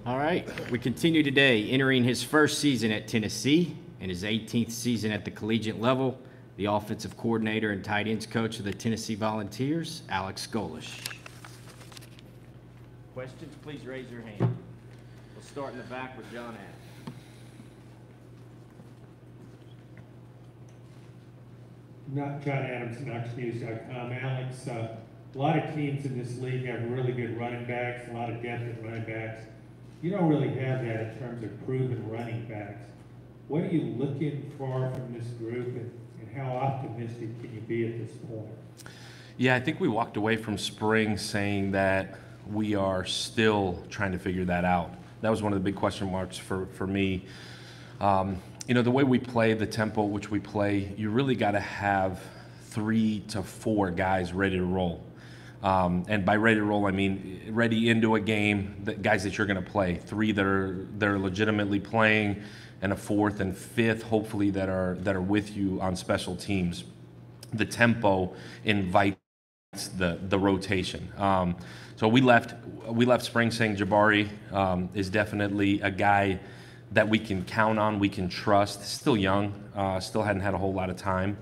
All right, we continue today, entering his first season at Tennessee and his 18th season at the collegiate level, the offensive coordinator and tight ends coach of the Tennessee Volunteers, Alex Golesh. Questions, please raise your hand. We'll start in the back with John Adams. Not John Adams, KnoxNews.com. Alex, a lot of teams in this league have really good running backs, a lot of depth at running backs. You don't really have that in terms of proven running backs. What are you looking for from this group, and how optimistic can you be at this point? Yeah, I think we walked away from spring saying that we are still trying to figure that out. That was one of the big question marks for me. You know, the way we play, the tempo at which we play, you really got to have 3 to 4 guys ready to roll. And by ready to roll, I mean ready into a game, guys that you're going to play. 3 that are legitimately playing, and a 4th and 5th, hopefully, that are with you on special teams. The tempo invites the rotation. So we left spring saying Jabari is definitely a guy that we can count on, we can trust. Still young, still hadn't had a whole lot of time,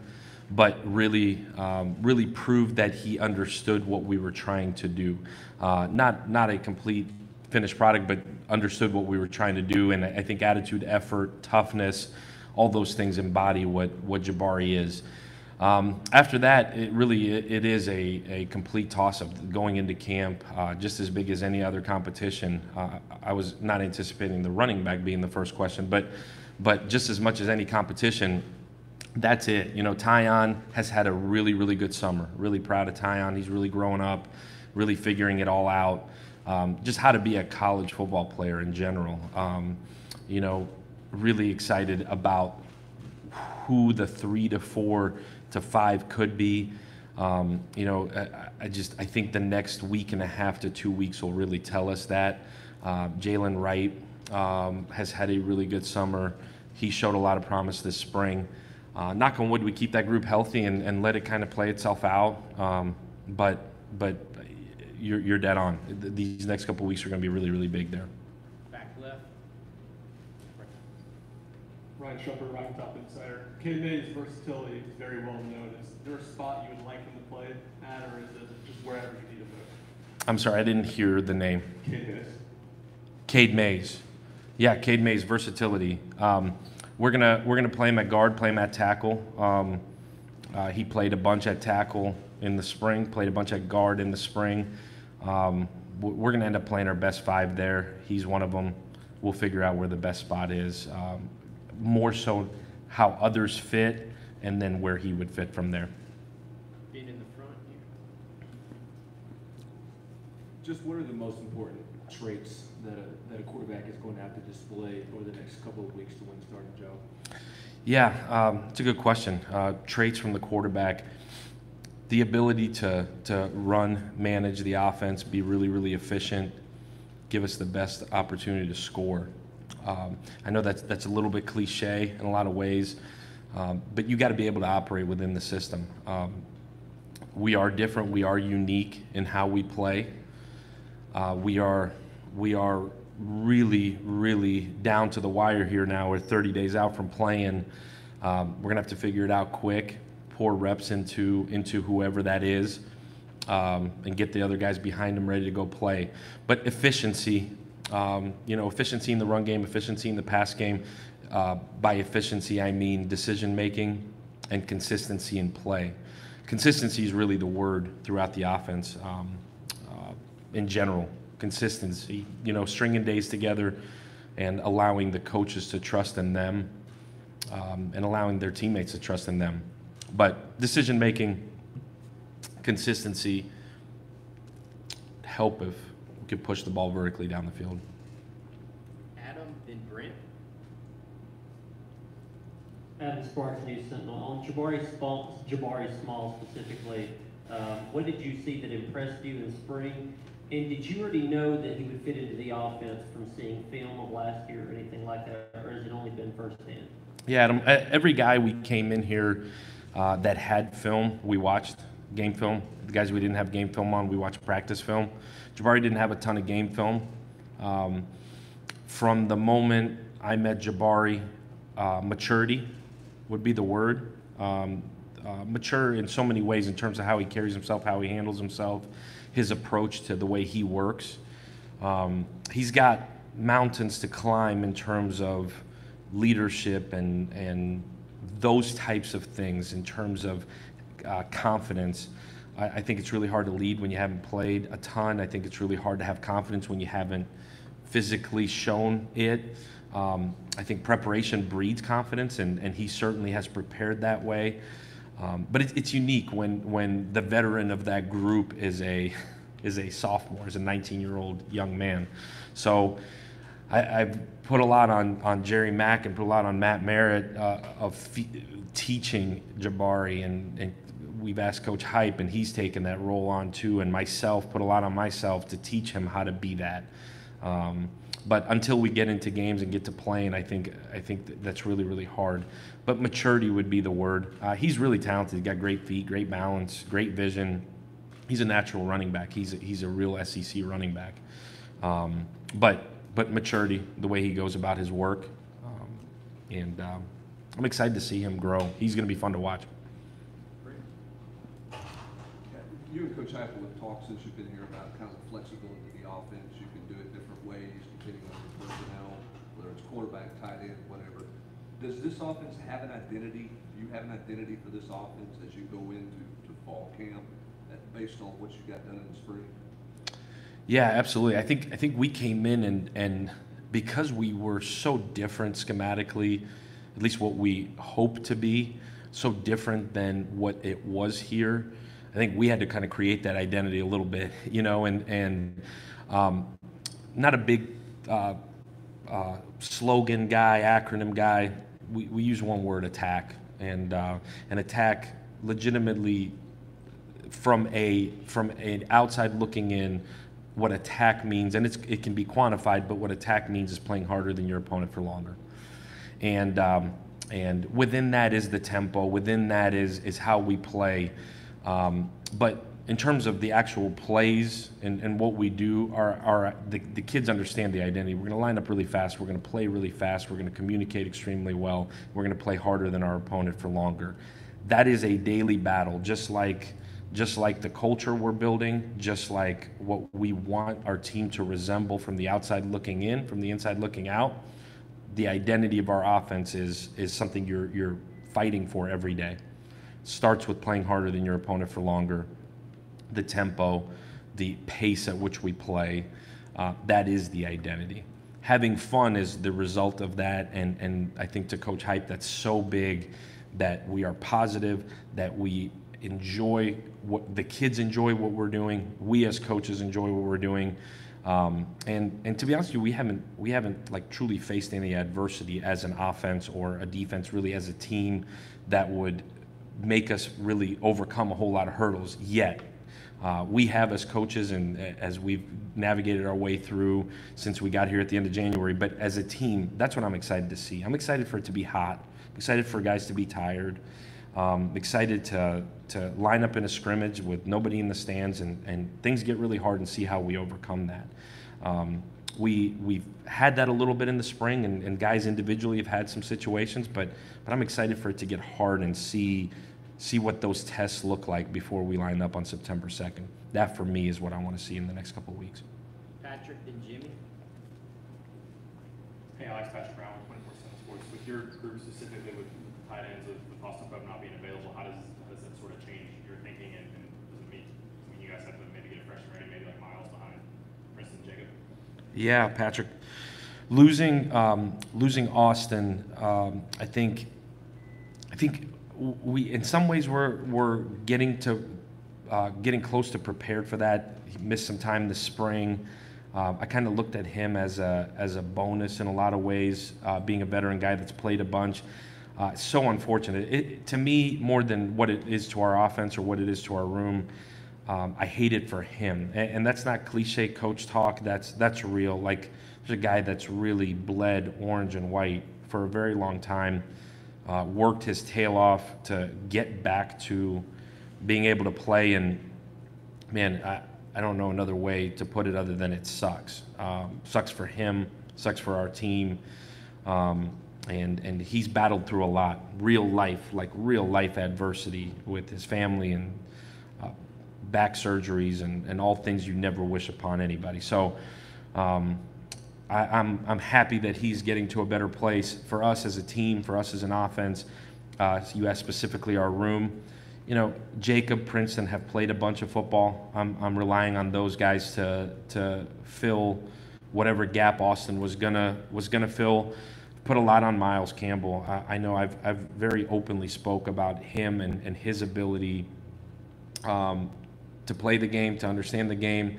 but really proved that he understood what we were trying to do. Not a complete finished product, but understood what we were trying to do. And I think attitude, effort, toughness, all those things embody what Jabari is. After that, it is a complete toss-up going into camp, just as big as any other competition. I was not anticipating the running back being the first question, but just as much as any competition, that's it. You know, Tyon has had a really good summer. Really proud of Tyon. He's really growing up, really figuring it all out. Just how to be a college football player in general. You know, really excited about who the 3 to 4 to 5 could be. You know, I think the next week and a half to 2 weeks will really tell us that. Jalen Wright has had a really good summer. He showed a lot of promise this spring. Knock on wood, we keep that group healthy and let it kind of play itself out. But you're dead on. These next couple weeks are going to be really big there. Back left. Ryan Shumpert, Rocky Top Insider. Cade Mays' versatility is very well known. Is there a spot you would like him to play at, or is it just wherever you need him to? I'm sorry, I didn't hear the name. Cade Mays. Cade Mays. Yeah, Cade Mays' versatility. We're gonna play him at guard, play him at tackle. He played a bunch at tackle in the spring, played a bunch at guard in the spring. We're gonna end up playing our best 5 there. He's one of them. We'll figure out where the best spot is. More so how others fit, and then where he would fit from there. Being in the front here. Just what are the most important traits that a quarterback is going to have to display over the next couple of weeks to win a starting job? Yeah, it's a good question. Traits from the quarterback: the ability to run, manage the offense, be really efficient, give us the best opportunity to score. I know that's a little bit cliche in a lot of ways, but you got to be able to operate within the system. We are different. We are unique in how we play. We are really down to the wire here now. We're 30 days out from playing. We're gonna have to figure it out quick, pour reps into whoever that is, and get the other guys behind them ready to go play. But efficiency. Efficiency in the run game, efficiency in the pass game. By efficiency, I mean decision making and consistency in play. Consistency is really the word throughout the offense in general. Consistency, stringing days together and allowing the coaches to trust in them and allowing their teammates to trust in them. But decision making, consistency, help if could push the ball vertically down the field. Adam, then Brent. Adam Sparks, News Sentinel. On Jabari Small specifically, what did you see that impressed you in spring? And did you already know that he would fit into the offense from seeing film of last year or anything like that, or has it only been firsthand? Yeah, Adam, every guy we came in here that had film, we watched game film. The guys we didn't have game film on, we watched practice film. Jabari didn't have a ton of game film. From the moment I met Jabari, maturity would be the word. Mature in so many ways in terms of how he carries himself, how he handles himself, his approach to the way he works. He's got mountains to climb in terms of leadership and those types of things, in terms of confidence. I think it's really hard to lead when you haven't played a ton. I think it's really hard to have confidence when you haven't physically shown it. I think preparation breeds confidence, and he certainly has prepared that way. But it's unique when the veteran of that group is a sophomore, is a 19-year-old young man. So I've put a lot on Jerry Mack and put a lot on Matt Merritt of teaching Jabari, and we've asked Coach Hype, and he's taken that role on too, and myself, put a lot on myself to teach him how to be that. But until we get into games and get to playing, I think that's really, really hard. But maturity would be the word. He's really talented. He's got great feet, great balance, great vision. He's a natural running back. He's a real SEC running back. But maturity, the way he goes about his work, and I'm excited to see him grow. He's going to be fun to watch. You and Coach Heupel have talked since you've been here about kind of the flexibility of the offense. You can do it different ways depending on your personnel, whether it's quarterback, tight end, whatever. Does this offense have an identity? Do you have an identity for this offense as you go into fall camp based on what you got done in the spring? Yeah, absolutely. I think we came in and because we were so different schematically, at least what we hoped to be, so different than what it was here. I think we had to kind of create that identity a little bit, and not a big slogan guy, acronym guy. We use one word, attack, and attack legitimately from an outside looking in. What attack means, and it can be quantified, but what attack means is playing harder than your opponent for longer. And within that is the tempo. Within that is how we play. But in terms of the actual plays and what we do, the kids understand the identity. We're going to line up really fast. We're going to play really fast. We're going to communicate extremely well. We're going to play harder than our opponent for longer. That is a daily battle, just like the culture we're building, just like what we want our team to resemble from the outside looking in, from the inside looking out. The identity of our offense is something you're fighting for every day. Starts with playing harder than your opponent for longer. The tempo, the pace at which we play, that is the identity. Having fun is the result of that, and I think to Coach Hype, that's so big that we are positive, that we enjoy what the kids enjoy what we're doing. We as coaches enjoy what we're doing. And to be honest with you, we haven't like truly faced any adversity as an offense or a defense, really as a team, that would make us really overcome a whole lot of hurdles yet. We have as coaches and as we've navigated our way through since we got here at the end of January, but as a team, that's what I'm excited to see. I'm excited for it to be hot. I'm excited for guys to be tired. Excited to line up in a scrimmage with nobody in the stands and things get really hard and see how we overcome that. We've had that a little bit in the spring, and guys individually have had some situations, but I'm excited for it to get hard and see what those tests look like before we line up on September 2nd. That, for me, is what I want to see in the next couple of weeks. Patrick and Jimmy. Hey, Alex, Patrick Brown with 24/7 Sports. With your group specifically, with tight ends, with Austin Pope not being available, how does that sort of change your thinking, and does it mean you guys have to maybe get a freshman ready, maybe like Miles behind Preston Jacob? Yeah, Patrick. Losing Austin, I think we, in some ways, we're getting close to prepared for that. He missed some time this spring. I kind of looked at him as a bonus in a lot of ways, being a veteran guy that's played a bunch. So unfortunate. To me, more than what it is to our offense or what it is to our room, I hate it for him. And that's not cliche coach talk. That's real. Like, there's a guy that's really bled orange and white for a very long time, worked his tail off to get back to being able to play. And, man, I don't know another way to put it other than it sucks. Sucks for him, sucks for our team. And he's battled through a lot, real life adversity with his family and back surgeries and all things you never wish upon anybody. So I'm happy that he's getting to a better place for us as a team, for us as an offense. You asked specifically our room. You know, Jacob, Princeton have played a bunch of football. I'm relying on those guys to fill whatever gap Austin was gonna fill. Put a lot on Miles Campbell. I know I've very openly spoke about him and his ability to play the game, to understand the game.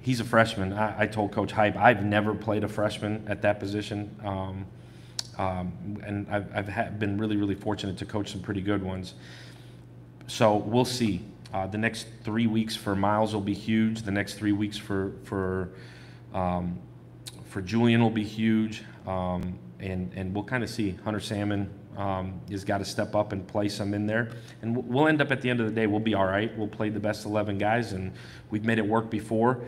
He's a freshman. I told Coach Hype I've never played a freshman at that position, and I've been really fortunate to coach some pretty good ones. So we'll see. The next 3 weeks for Miles will be huge. The next 3 weeks for Julian will be huge. And we'll kind of see. Hunter Salmon has got to step up and play some in there. And we'll end up at the end of the day, we'll be all right. We'll play the best 11 guys, and we've made it work before.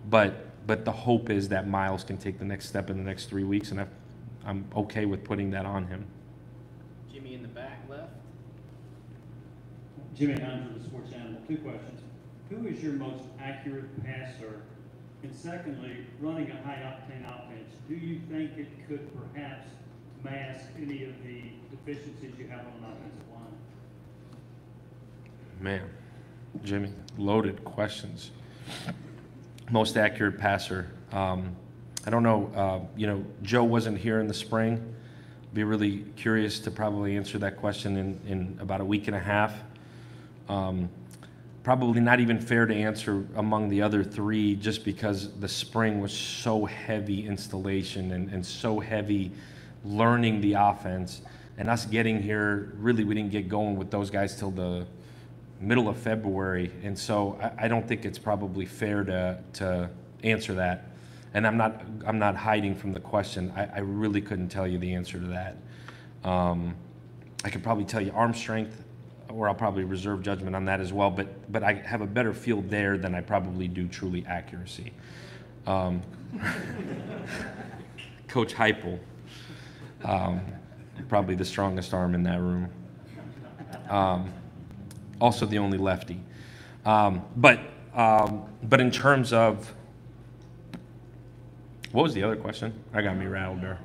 But the hope is that Miles can take the next step in the next 3 weeks, and I'm okay with putting that on him. Jimmy in the back left. Jimmy Hunter, the Sports Animal. 2 questions. Who is your most accurate passer? And secondly, running a high-octane offense, do you think it could perhaps mask any of the deficiencies you have on an offensive line? Man, Jimmy, loaded questions. Most accurate passer. I don't know. Joe wasn't here in the spring. Be really curious to probably answer that question in about a week and a half. Probably not even fair to answer among the other 3 just because the spring was so heavy installation and so heavy learning the offense. And us getting here, really we didn't get going with those guys till the middle of February. And so I don't think it's probably fair to answer that. And I'm not hiding from the question. I really couldn't tell you the answer to that. I could probably tell you arm strength, or I'll probably reserve judgment on that as well, but I have a better feel there than I probably do truly accuracy. Coach Heupel, probably the strongest arm in that room. Also the only lefty. But in terms of, what was the other question? I got me rattled there.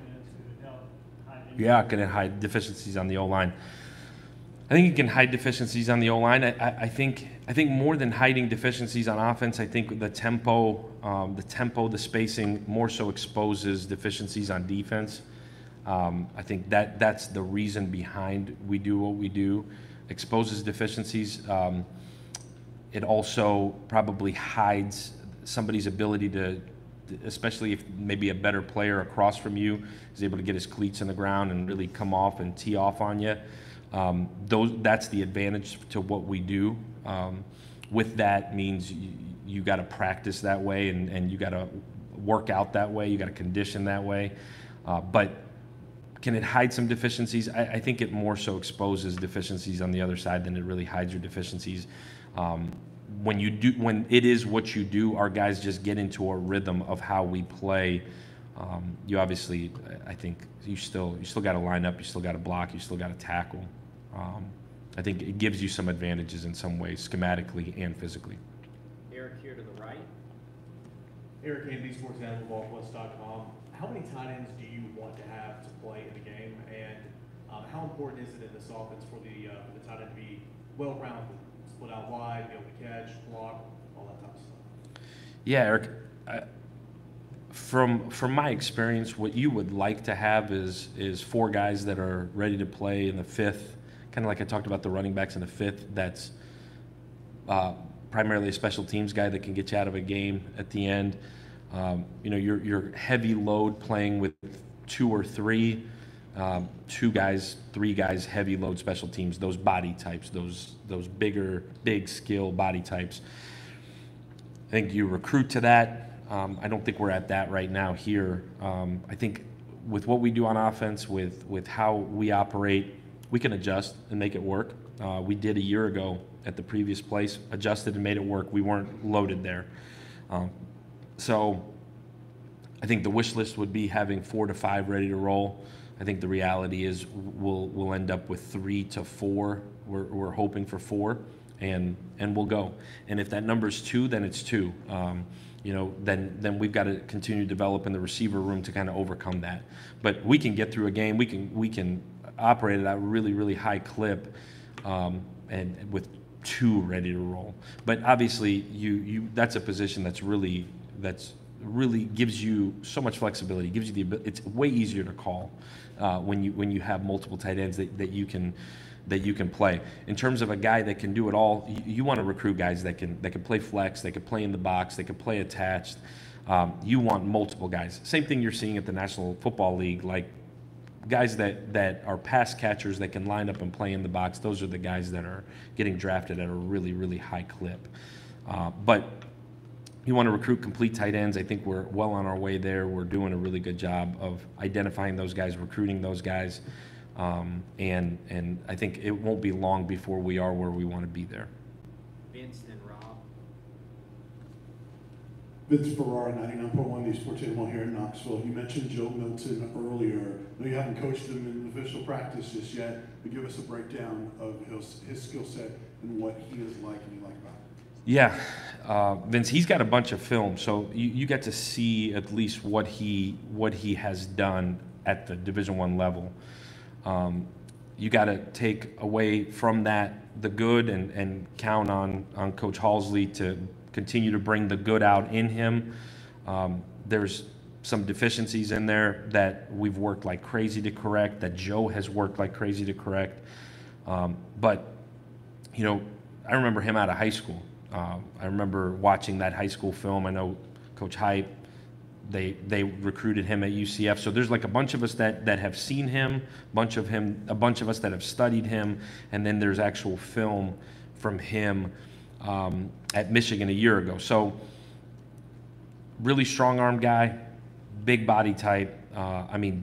Yeah, can it hide deficiencies on the O-line? I think you can hide deficiencies on the O-line. I think more than hiding deficiencies on offense, I think the tempo, the spacing more so exposes deficiencies on defense. I think that's the reason behind we do what we do. Exposes deficiencies. It also probably hides somebody's ability to, especially if maybe a better player across from you is able to get his cleats in the ground and really come off and tee off on you. That's the advantage to what we do. With that means you got to practice that way and you got to work out that way. You got to condition that way. But can it hide some deficiencies? I think it more so exposes deficiencies on the other side than it really hides your deficiencies. When it is what you do, our guys just get into a rhythm of how we play. You obviously, I think you still got to line up, you still got to block, you still got to tackle. I think it gives you some advantages in some ways, schematically and physically. Eric here to the right. Eric Handy, SportsAnimalBallPlus.com. How many tight ends do you want to have to play in the game, and how important is it in this offense for the tight end to be well-rounded, split out wide, be able to catch, block, all that type of stuff? Yeah, Eric. From my experience, what you would like to have is 4 guys that are ready to play in the 5th, kind of like I talked about the running backs in the 5th. That's primarily a special teams guy that can get you out of a game at the end. Your heavy load playing with 2 or 3, 2 guys, 3 guys, heavy load special teams. Those body types, those big skill body types. I think you recruit to that. I don't think we're at that right now here. I think with what we do on offense, with how we operate, we can adjust and make it work. We did a year ago at the previous place, adjusted and made it work. We weren't loaded there. So I think the wish list would be having 4 to 5 ready to roll. I think the reality is we'll end up with 3 to 4. We're hoping for 4, and we'll go. And if that number's 2, then it's 2. Then we've got to continue to develop in the receiver room to kind of overcome that. But we can get through a game. We can operate at a really, really high clip, and with 2 ready to roll. But obviously, that's a position that's really gives you so much flexibility. Gives you the ability. It's way easier to call when you have multiple tight ends that you can play. In terms of a guy that can do it all, you want to recruit guys that can play flex, they can play in the box, they can play attached. You want multiple guys. Same thing you're seeing at the National Football League, like guys that are pass catchers that can line up and play in the box. Those are the guys that are getting drafted at a really, really high clip. But you want to recruit complete tight ends. I think we're well on our way there. We're doing a really good job of identifying those guys, recruiting those guys. And I think it won't be long before we are where we want to be there. Vince and Rob. Vince Ferrara, 99.1 News Sports Channel here in Knoxville. You mentioned Joe Milton earlier. I know you haven't coached him in official practice just yet, but give us a breakdown of his skill set and what he is like and you like about him. Yeah, Vince, he's got a bunch of film, so you get to see at least what he has done at the Division I level. You got to take away from that the good and count on Coach Halsley to continue to bring the good out in him. There's some deficiencies in there that we've worked like crazy to correct, that Joe has worked like crazy to correct. But, I remember him out of high school. I remember watching that high school film. I know Coach Hype, they recruited him at UCF. So there's like a bunch of us that have seen him, a bunch of us that have studied him, and then there's actual film from him at Michigan a year ago. So really strong arm guy, big body type.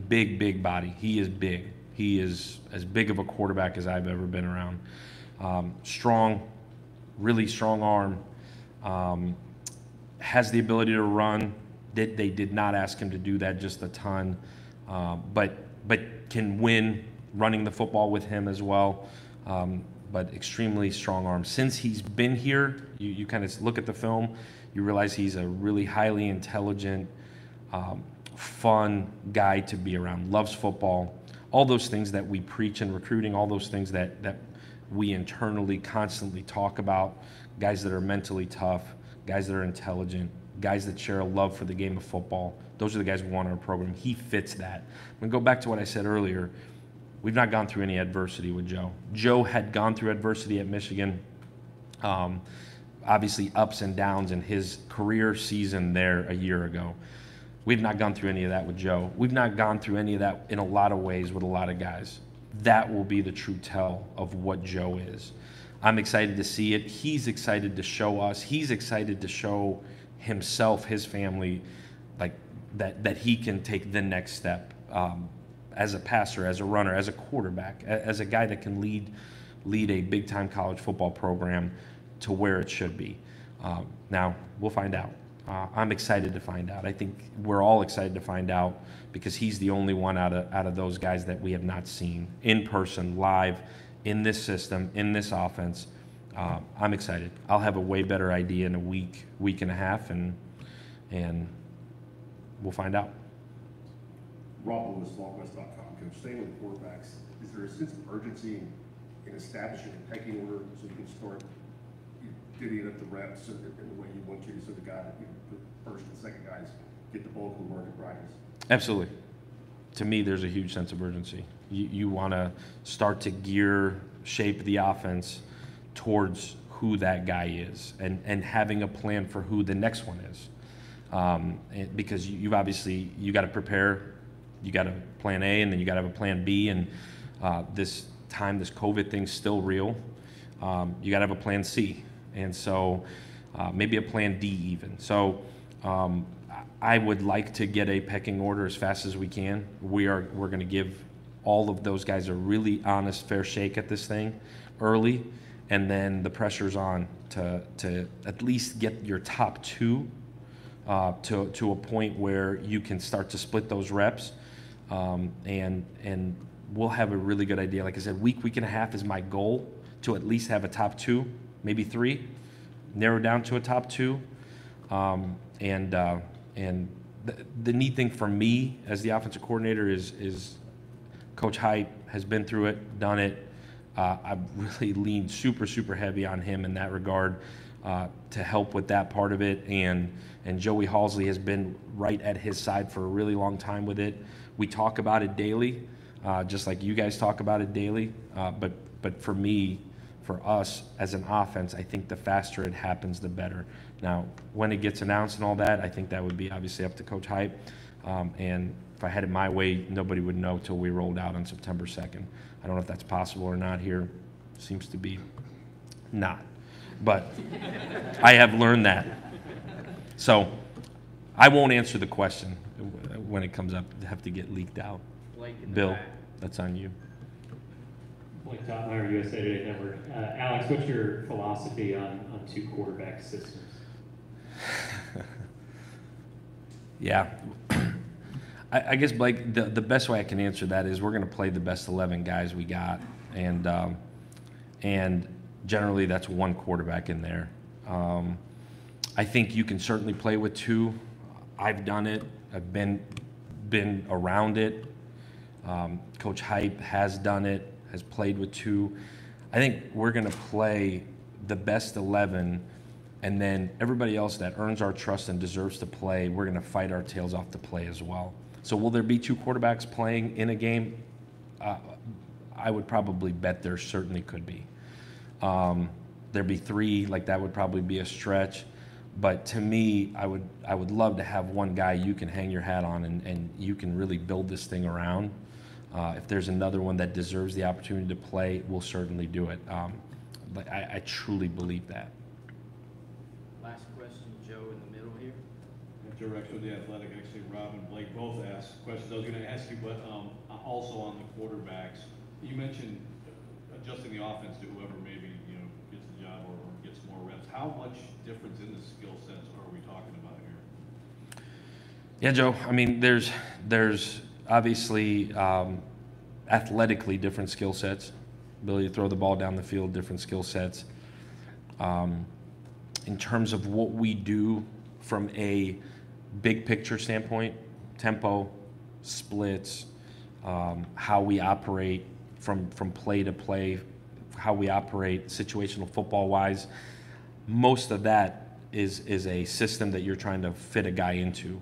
Big body. He is big. He is as big of a quarterback as I've ever been around. Strong, really strong arm. Has the ability to run. They did not ask him to do that just a ton, but can win running the football with him as well. But extremely strong arm. Since he's been here, you kind of look at the film, you realize he's a really highly intelligent, fun guy to be around. Loves football. All those things that we preach in recruiting, all those things that we internally constantly talk about. Guys that are mentally tough, guys that are intelligent, guys that share a love for the game of football. Those are the guys we want in our program. He fits that. I'm going to go back to what I said earlier. We've not gone through any adversity with Joe. Joe had gone through adversity at Michigan. Obviously ups and downs in his career season there a year ago. We've not gone through any of that with Joe. We've not gone through any of that in a lot of ways with a lot of guys. That will be the true tell of what Joe is. I'm excited to see it. He's excited to show us. He's excited to show himself, his family, like that he can take the next step as a passer, as a runner, as a quarterback, as a guy that can lead a big-time college football program to where it should be. Now, we'll find out. I'm excited to find out. I think we're all excited to find out because he's the only one out of those guys that we have not seen in person, live, in this system, in this offense. I'm excited. I'll have a way better idea in a week and a half, and we'll find out. Rob Lewis, LongWest.com. Coach, staying with quarterbacks, is there a sense of urgency in establishing a pecking order so you can start divvying up the reps in the way you want to, so the guy, the first and second guys get the bulk of the work in practice? Absolutely. To me, there's a huge sense of urgency. You want to start to shape the offense towards who that guy is and having a plan for who the next one is. Because you got to prepare. You got a plan A, and then you got to have a plan B. And this COVID thing's still real. You got to have a plan C. And so maybe a plan D even. So I would like to get a pecking order as fast as we can. We're going to give all of those guys a really honest, fair shake at this thing early, and then the pressure's on to at least get your top 2 to a point where you can start to split those reps, and we'll have a really good idea. Like I said, week and a half is my goal, to at least have a top 2, maybe 3, narrow down to a top 2. And the neat thing for me as the offensive coordinator is Coach Hype has been through it, done it. I've really leaned super heavy on him in that regard to help with that part of it. And Joey Halsley has been right at his side for a really long time with it. We talk about it daily, just like you guys talk about it daily. But for me, for us as an offense, I think the faster it happens, the better. Now, when it gets announced and all that, I think that would be obviously up to Coach Hype. And if I had it my way, nobody would know till we rolled out on September 2nd. I don't know if that's possible or not here. Seems to be not. But I have learned that. So I won't answer the question when it comes up. It'll have to get leaked out. Bill, that's on you. Blake Totmeyer, USA Today Network. Alex, what's your philosophy on 2 quarterback systems? Yeah. I guess, Blake, the best way I can answer that is we're going to play the best 11 guys we got. And generally that's 1 quarterback in there. I think you can certainly play with 2. I've done it. I've been around it. Coach Hype has done it, has played with 2. I think we're going to play the best 11, and then everybody else that earns our trust and deserves to play, we're going to fight our tails off to play as well. So will there be 2 quarterbacks playing in a game? I would probably bet there certainly could be. There'd be 3, like that would probably be a stretch. But to me, I would love to have 1 guy you can hang your hat on and you can really build this thing around. If there's another one that deserves the opportunity to play, we'll certainly do it. But I truly believe that. Last question, Joe, in the middle here. Joe Rex with The Athletic. Actually, Rob and Blake both asked questions I was going to ask you, but also on the quarterbacks. You mentioned adjusting the offense to whoever maybe gets the job or gets more reps. How much difference in the skill sets are we talking about here? Yeah, Joe. I mean, there's obviously athletically different skill sets, ability to throw the ball down the field, different skill sets. In terms of what we do from a big picture standpoint, tempo, splits, how we operate from play to play, how we operate situational football wise, most of that is a system that you're trying to fit a guy into.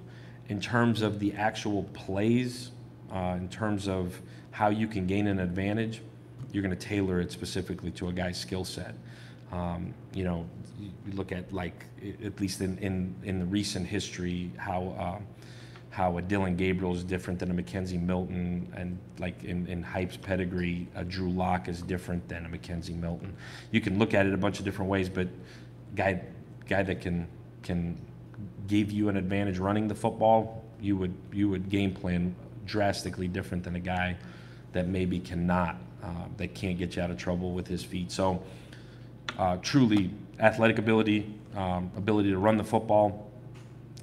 In terms of the actual plays, in terms of how you can gain an advantage, you're going to tailor it specifically to a guy's skill set. You look at, like, at least in the recent history, how a Dylan Gabriel is different than a Mackenzie Milton, and like in Hype's pedigree, a Drew Lock is different than a Mackenzie Milton. You can look at it a bunch of different ways, but guy that can give you an advantage running the football, you would game plan drastically different than a guy that maybe cannot, that can't get you out of trouble with his feet. So truly athletic ability, ability to run the football.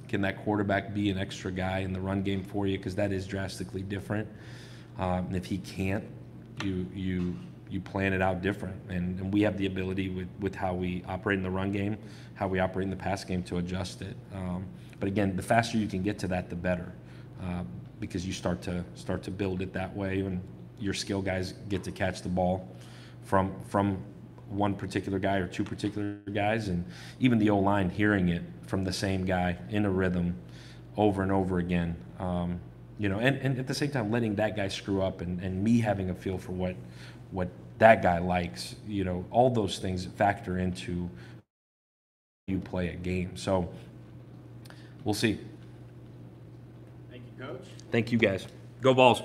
Can that quarterback be an extra guy in the run game for you? Because that is drastically different. And if he can't, you plan it out different. And we have the ability with how we operate in the run game, how we operate in the pass game to adjust it. But again, the faster you can get to that, the better, because you start to build it that way, and your skill guys get to catch the ball from one particular guy or 2 particular guys, and even the O-line hearing it from the same guy in a rhythm over and over again. And at the same time letting that guy screw up, and me having a feel for what that guy likes. All those things factor into you play a game. So we'll see. Thank you, Coach. Thank you, guys. Go Vols.